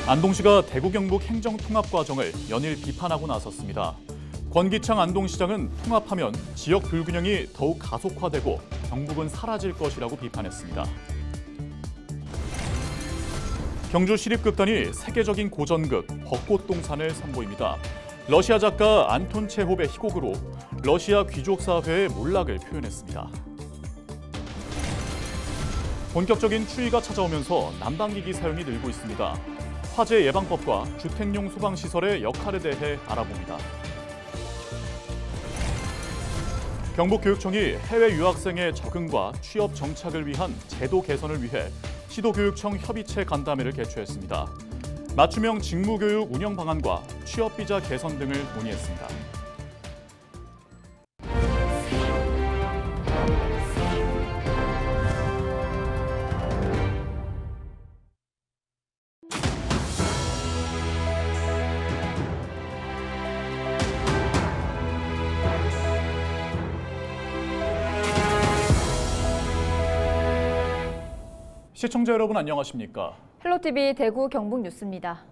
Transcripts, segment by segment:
안동시가 대구 경북 행정통합 과정을 연일 비판하고 나섰습니다. 권기창 안동시장은 통합하면 지역 불균형이 더욱 가속화되고 경북은 사라질 것이라고 비판했습니다. 경주시립극단이 세계적인 고전극 벚꽃동산을 선보입니다. 러시아 작가 안톤 체홉의 희곡으로 러시아 귀족 사회의 몰락을 표현했습니다. 본격적인 추위가 찾아오면서 난방기기 사용이 늘고 있습니다. 화재 예방법과 주택용 소방시설의 역할에 대해 알아봅니다. 경북교육청이 해외 유학생의 적응과 취업 정착을 위한 제도 개선을 위해 시도교육청 협의체 간담회를 개최했습니다. 맞춤형 직무교육 운영 방안과 취업비자 개선 등을 논의했습니다. 시청자 여러분 안녕하십니까? 헬로티비 대구 경북 뉴스입니다.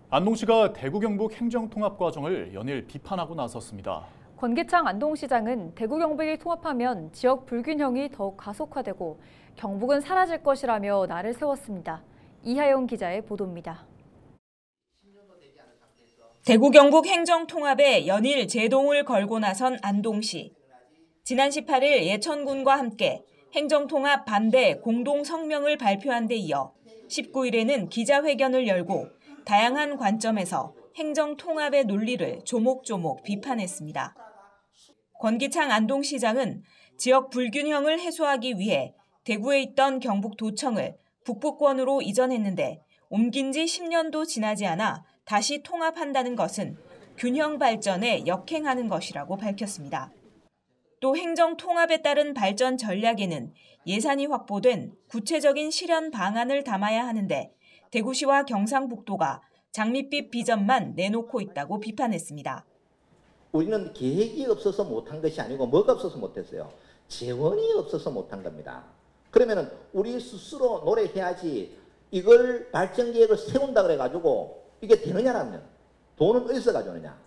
안동시가 대구 경북 행정통합 과정을 연일 비판하고 나섰습니다. 권기창 안동시장은 대구 경북이 통합하면 지역 불균형이 더욱 가속화되고 경북은 사라질 것이라며 날을 세웠습니다. 이하영 기자의 보도입니다. 대구 경북 행정통합에 연일 제동을 걸고 나선 안동시. 지난 18일 예천군과 함께 행정통합 반대 공동 성명을 발표한 데 이어 19일에는 기자회견을 열고 다양한 관점에서 행정통합의 논리를 조목조목 비판했습니다. 권기창 안동시장은 지역 불균형을 해소하기 위해 대구에 있던 경북도청을 북부권으로 이전했는데 옮긴 지 10년도 지나지 않아 다시 통합한다는 것은 균형 발전에 역행하는 것이라고 밝혔습니다. 또 행정 통합에 따른 발전 전략에는 예산이 확보된 구체적인 실현 방안을 담아야 하는데 대구시와 경상북도가 장밋빛 비전만 내놓고 있다고 비판했습니다. 우리는 계획이 없어서 못한 것이 아니고 뭐가 없어서 못했어요. 재원이 없어서 못한 겁니다. 그러면 우리 스스로 노력해야지 이걸 발전 계획을 세운다 그래가지고 이게 되느냐라면 돈은 어디서 가져오느냐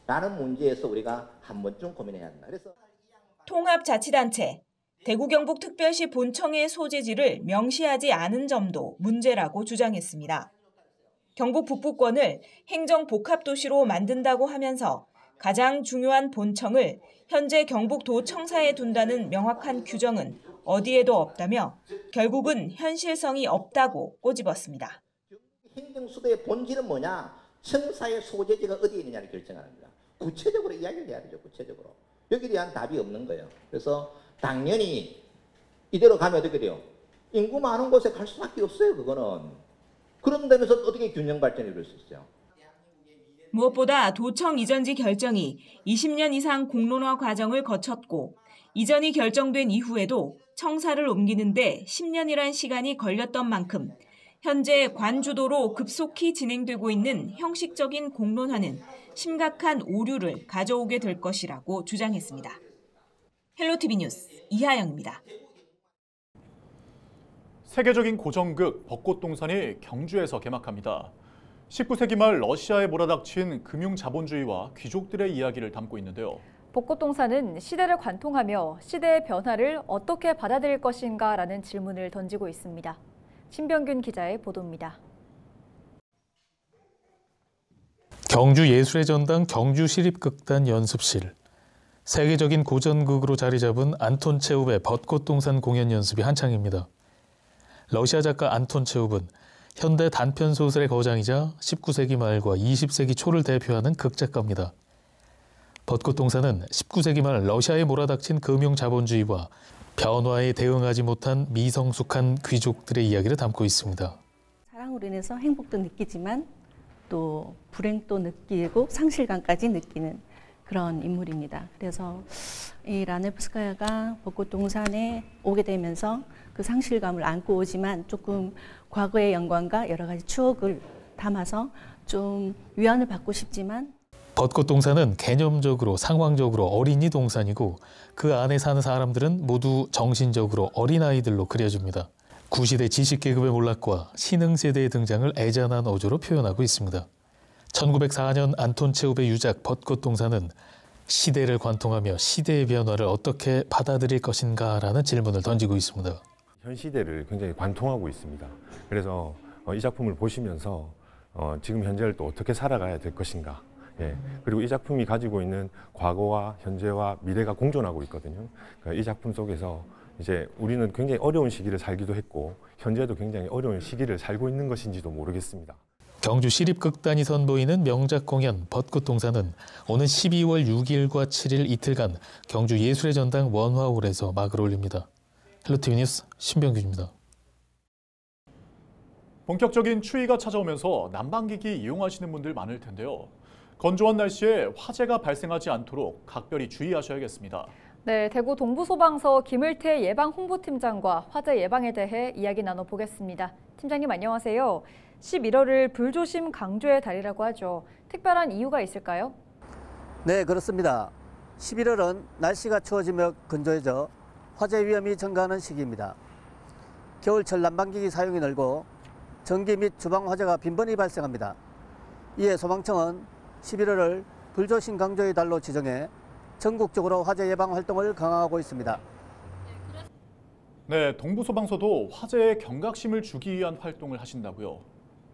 라는 문제에서 우리가 한 번쯤 고민해야 한다. 그래서 통합자치단체, 대구 경북특별시 본청의 소재지를 명시하지 않은 점도 문제라고 주장했습니다. 경북 북부권을 행정복합도시로 만든다고 하면서 가장 중요한 본청을 현재 경북도청사에 둔다는 명확한 규정은 어디에도 없다며 결국은 현실성이 없다고 꼬집었습니다. 행정수도의 본질은 뭐냐? 청사의 소재지가 어디에 있느냐를 결정하는 겁니다. 구체적으로 이야기를 해야 되죠. 구체적으로. 여기에 대한 답이 없는 거예요. 그래서 당연히 이대로 가면 어떻게 돼요? 인구 많은 곳에 갈 수밖에 없어요. 그거는. 그런다면서 어떻게 균형 발전이 이룰 수 있어요? 무엇보다 도청 이전지 결정이 20년 이상 공론화 과정을 거쳤고 이전이 결정된 이후에도 청사를 옮기는데 10년이란 시간이 걸렸던 만큼 현재 관주도로 급속히 진행되고 있는 형식적인 공론화는 심각한 오류를 가져오게 될 것이라고 주장했습니다. 헬로티비 뉴스 이하영입니다. 세계적인 고전극 벚꽃동산이 경주에서 개막합니다. 19세기 말 러시아에 몰아닥친 금융자본주의와 귀족들의 이야기를 담고 있는데요. 벚꽃동산은 시대를 관통하며 시대의 변화를 어떻게 받아들일 것인가라는 질문을 던지고 있습니다. 신병균 기자의 보도입니다. 경주예술의 전당 경주시립극단 연습실. 세계적인 고전극으로 자리 잡은 안톤 체홉의 벚꽃동산 공연 연습이 한창입니다. 러시아 작가 안톤 체홉은 현대 단편소설의 거장이자 19세기 말과 20세기 초를 대표하는 극작가입니다. 벚꽃동산은 19세기 말 러시아에 몰아닥친 금융자본주의와 변화에 대응하지 못한 미성숙한 귀족들의 이야기를 담고 있습니다. 사랑으로 인해서 행복도 느끼지만 또 불행도 느끼고 상실감까지 느끼는 그런 인물입니다. 그래서 이 라네프스카야가 벚꽃동산에 오게 되면서 그 상실감을 안고 오지만 조금 과거의 영광과 여러 가지 추억을 담아서 좀 위안을 받고 싶지만 벚꽃동산은 개념적으로 상황적으로 어린이 동산이고 그 안에 사는 사람들은 모두 정신적으로 어린아이들로 그려집니다. 구시대 지식계급의 몰락과 신흥세대의 등장을 애잔한 어조로 표현하고 있습니다. 1904년 안톤 체홉의 유작 벚꽃동산은 시대를 관통하며 시대의 변화를 어떻게 받아들일 것인가라는 질문을 던지고 있습니다. 현 시대를 굉장히 관통하고 있습니다. 그래서 이 작품을 보시면서 지금 현재를 또 어떻게 살아가야 될 것인가. 그리고 이 작품이 가지고 있는 과거와 현재와 미래가 공존하고 있거든요. 그러니까 이 작품 속에서 이제 우리는 굉장히 어려운 시기를 살기도 했고 현재도 굉장히 어려운 시기를 살고 있는 것인지도 모르겠습니다. 경주 시립극단이 선보이는 명작 공연 벚꽃동산은 오는 12월 6일과 7일 이틀간 경주 예술의 전당 원화홀에서 막을 올립니다. 헬로티비 뉴스 신병규입니다. 본격적인 추위가 찾아오면서 난방기기 이용하시는 분들 많을 텐데요. 건조한 날씨에 화재가 발생하지 않도록 각별히 주의하셔야겠습니다. 네, 대구 동부소방서 김을태 예방홍보팀장과 화재 예방에 대해 이야기 나눠보겠습니다. 팀장님 안녕하세요. 11월을 불조심 강조의 달이라고 하죠. 특별한 이유가 있을까요? 네, 그렇습니다. 11월은 날씨가 추워지며 건조해져 화재 위험이 증가하는 시기입니다. 겨울철 난방기기 사용이 늘고 전기 및 주방 화재가 빈번히 발생합니다. 이에 소방청은 11월을 불조심 강조의 달로 지정해 전국적으로 화재 예방 활동을 강화하고 있습니다. 네, 동부소방서도 화재에 경각심을 주기 위한 활동을 하신다고요?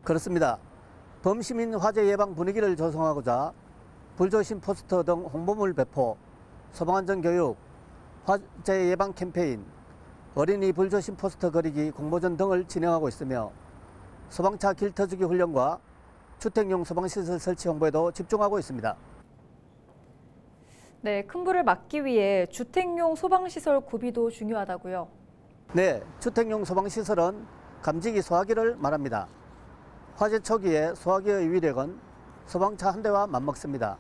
그렇습니다. 범시민 화재 예방 분위기를 조성하고자 불조심 포스터 등 홍보물 배포, 소방안전 교육, 화재 예방 캠페인, 어린이 불조심 포스터 그리기 공모전 등을 진행하고 있으며 소방차 길터주기 훈련과 주택용 소방시설 설치 홍보에도 집중하고 있습니다. 네, 큰 불을 막기 위해 주택용 소방시설 구비도 중요하다고요? 네, 주택용 소방시설은 감지기 소화기를 말합니다. 화재 초기에 소화기의 위력은 소방차 한 대와 맞먹습니다.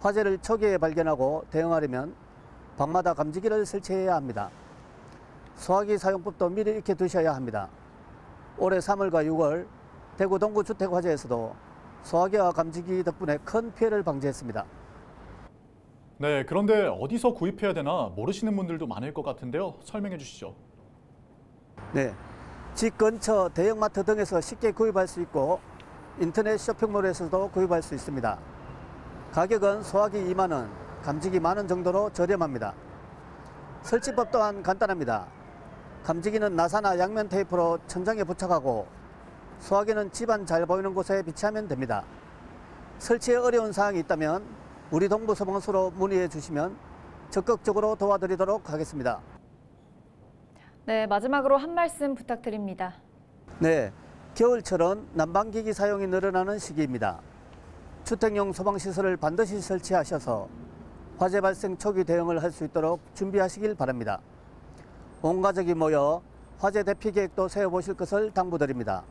화재를 초기에 발견하고 대응하려면 방마다 감지기를 설치해야 합니다. 소화기 사용법도 미리 익혀 두셔야 합니다. 올해 3월과 6월 대구 동구 주택 화재에서도 소화기와 감지기 덕분에 큰 피해를 방지했습니다. 네, 그런데 어디서 구입해야 되나 모르시는 분들도 많을 것 같은데요. 설명해 주시죠. 네, 집 근처 대형마트 등에서 쉽게 구입할 수 있고 인터넷 쇼핑몰에서도 구입할 수 있습니다. 가격은 소화기 2만 원, 감지기 10,000원 정도로 저렴합니다. 설치법 또한 간단합니다. 감지기는 나사나 양면 테이프로 천장에 부착하고 소화기는 집안 잘 보이는 곳에 비치하면 됩니다. 설치에 어려운 사항이 있다면 우리 동부소방서로 문의해 주시면 적극적으로 도와드리도록 하겠습니다. 네, 마지막으로 한 말씀 부탁드립니다. 네, 겨울철은 난방기기 사용이 늘어나는 시기입니다. 주택용 소방시설을 반드시 설치하셔서 화재 발생 초기 대응을 할 수 있도록 준비하시길 바랍니다. 온 가족이 모여 화재 대피 계획도 세워보실 것을 당부드립니다.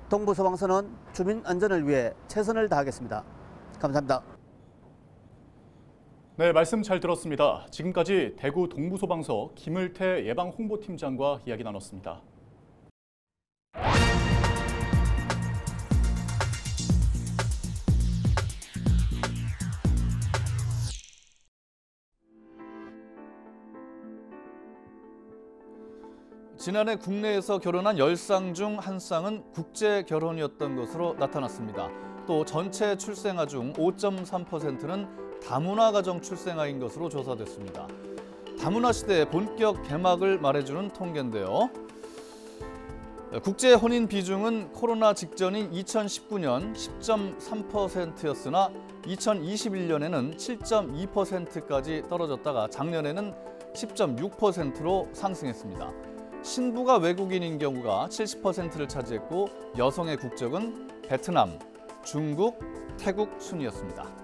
동부소방서는 주민 안전을 위해 최선을 다하겠습니다. 감사합니다. 네, 말씀 잘 들었습니다. 지금까지 대구 동부소방서 김을태 예방홍보팀장과 이야기 나눴습니다. 지난해 국내에서 결혼한 10쌍 중 1쌍은 국제 결혼이었던 것으로 나타났습니다. 또 전체 출생아 중 5.3%는 다문화 가정 출생아인 것으로 조사됐습니다. 다문화 시대의 본격 개막을 말해주는 통계인데요. 국제 혼인 비중은 코로나 직전인 2019년 10.3%였으나 2021년에는 7.2%까지 떨어졌다가 작년에는 10.6%로 상승했습니다. 신부가 외국인인 경우가 70%를 차지했고 여성의 국적은 베트남, 중국, 태국 순이었습니다.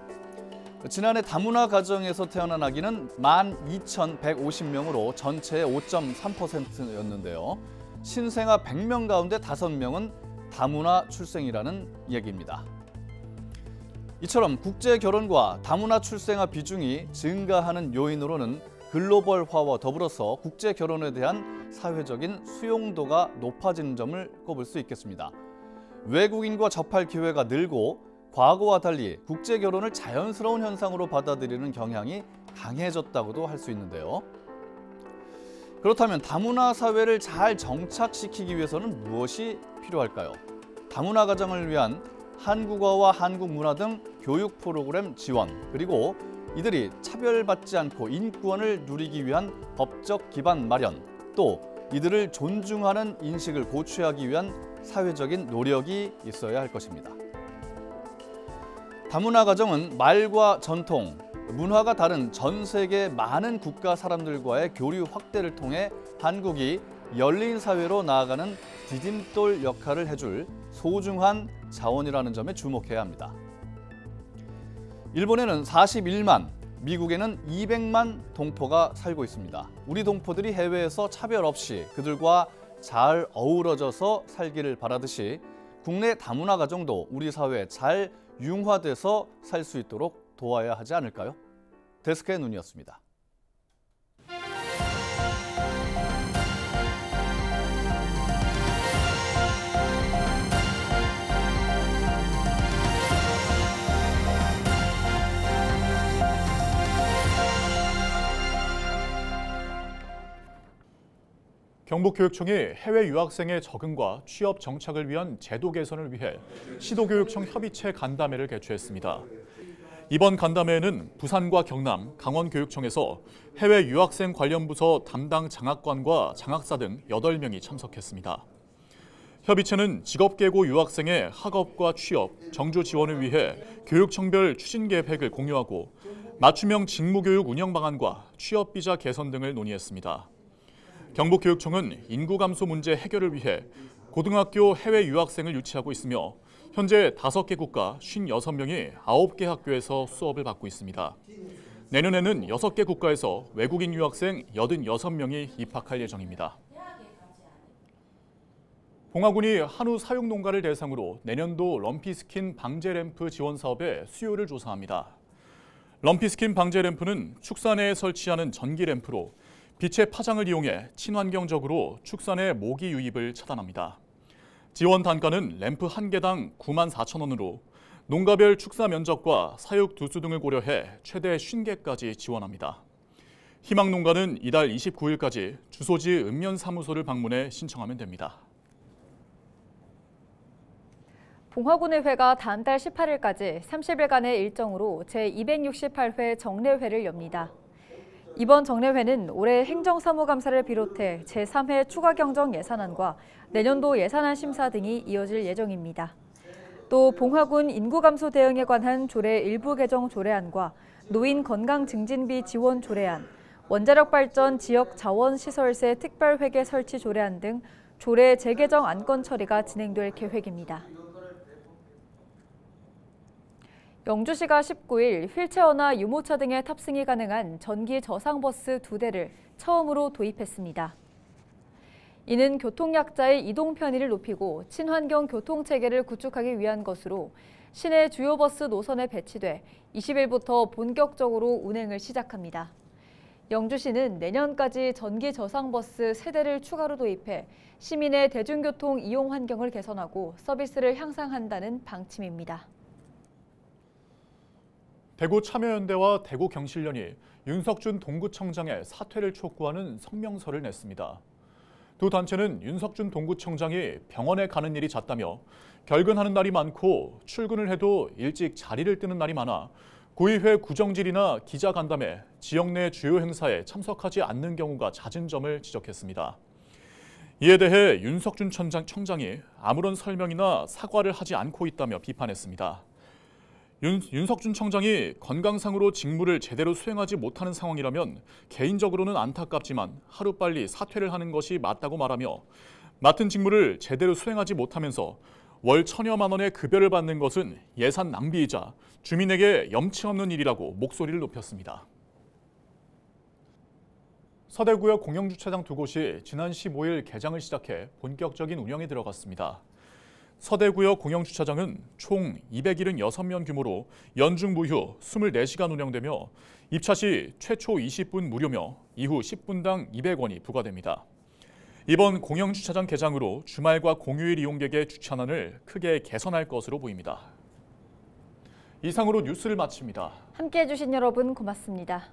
지난해 다문화 가정에서 태어난 아기는 12,150명으로 전체의 5.3%였는데요. 신생아 100명 가운데 5명은 다문화 출생이라는 얘기입니다. 이처럼 국제 결혼과 다문화 출생아 비중이 증가하는 요인으로는 글로벌화와 더불어서 국제 결혼에 대한 사회적인 수용도가 높아지는 점을 꼽을 수 있겠습니다. 외국인과 접할 기회가 늘고 과거와 달리 국제 결혼을 자연스러운 현상으로 받아들이는 경향이 강해졌다고도 할 수 있는데요. 그렇다면 다문화 사회를 잘 정착시키기 위해서는 무엇이 필요할까요? 다문화 가정을 위한 한국어와 한국 문화 등 교육 프로그램 지원, 그리고 이들이 차별받지 않고 인권을 누리기 위한 법적 기반 마련, 또 이들을 존중하는 인식을 고취하기 위한 사회적인 노력이 있어야 할 것입니다. 다문화 가정은 말과 전통, 문화가 다른 전 세계 많은 국가 사람들과의 교류 확대를 통해 한국이 열린 사회로 나아가는 디딤돌 역할을 해줄 소중한 자원이라는 점에 주목해야 합니다. 일본에는 41만, 미국에는 200만 동포가 살고 있습니다. 우리 동포들이 해외에서 차별 없이 그들과 잘 어우러져서 살기를 바라듯이 국내 다문화 가정도 우리 사회에 잘 융화돼서 살 수 있도록 도와야 하지 않을까요? 데스크의 눈이었습니다. 경북교육청이 해외 유학생의 적응과 취업 정착을 위한 제도 개선을 위해 시도교육청 협의체 간담회를 개최했습니다. 이번 간담회에는 부산과 경남, 강원교육청에서 해외 유학생 관련 부서 담당 장학관과 장학사 등 8명이 참석했습니다. 협의체는 직업계고 유학생의 학업과 취업, 정주 지원을 위해 교육청별 추진 계획을 공유하고 맞춤형 직무교육 운영 방안과 취업비자 개선 등을 논의했습니다. 경북교육청은 인구 감소 문제 해결을 위해 고등학교 해외 유학생을 유치하고 있으며 현재 5개 국가 56명이 9개 학교에서 수업을 받고 있습니다. 내년에는 6개 국가에서 외국인 유학생 86명이 입학할 예정입니다. 봉화군이 한우 사육 농가를 대상으로 내년도 럼피스킨 방제 램프 지원 사업의 수요를 조사합니다. 럼피스킨 방제 램프는 축사내에 설치하는 전기 램프로 빛의 파장을 이용해 친환경적으로 축산의 모기 유입을 차단합니다. 지원 단가는 램프 1개당 94,000원으로 농가별 축사 면적과 사육 두수 등을 고려해 최대 50개까지 지원합니다. 희망 농가는 이달 29일까지 주소지 읍면사무소를 방문해 신청하면 됩니다. 봉화군의 회가 다음 달 18일까지 30일간의 일정으로 제268회 정례회를 엽니다. 이번 정례회는 올해 행정사무감사를 비롯해 제3회 추가경정 예산안과 내년도 예산안 심사 등이 이어질 예정입니다. 또 봉화군 인구 감소 대응에 관한 조례 일부 개정 조례안과 노인 건강 증진비 지원 조례안, 원자력 발전 지역 자원시설세 특별회계 설치 조례안 등 조례 재개정 안건 처리가 진행될 계획입니다. 영주시가 19일 휠체어나 유모차 등의 탑승이 가능한 전기 저상버스 2대를 처음으로 도입했습니다. 이는 교통약자의 이동 편의를 높이고 친환경 교통체계를 구축하기 위한 것으로 시내 주요 버스 노선에 배치돼 20일부터 본격적으로 운행을 시작합니다. 영주시는 내년까지 전기 저상버스 3대를 추가로 도입해 시민의 대중교통 이용 환경을 개선하고 서비스를 향상한다는 방침입니다. 대구 참여연대와 대구경실련이 윤석준 동구청장의 사퇴를 촉구하는 성명서를 냈습니다. 두 단체는 윤석준 동구청장이 병원에 가는 일이 잦다며 결근하는 날이 많고 출근을 해도 일찍 자리를 뜨는 날이 많아 구의회 구정질이나 기자간담회, 지역 내 주요 행사에 참석하지 않는 경우가 잦은 점을 지적했습니다. 이에 대해 윤석준 청장이 아무런 설명이나 사과를 하지 않고 있다며 비판했습니다. 윤석준 청장이 건강상으로 직무를 제대로 수행하지 못하는 상황이라면 개인적으로는 안타깝지만 하루빨리 사퇴를 하는 것이 맞다고 말하며 맡은 직무를 제대로 수행하지 못하면서 월 1,000여만 원의 급여를 받는 것은 예산 낭비이자 주민에게 염치 없는 일이라고 목소리를 높였습니다. 서대구역 공영주차장 2곳이 지난 15일 개장을 시작해 본격적인 운영에 들어갔습니다. 서대구역 공영주차장은 총 276면 규모로 연중 무휴 24시간 운영되며 입차 시 최초 20분 무료며 이후 10분당 200원이 부과됩니다. 이번 공영주차장 개장으로 주말과 공휴일 이용객의 주차난을 크게 개선할 것으로 보입니다. 이상으로 뉴스를 마칩니다. 함께해 주신 여러분 고맙습니다.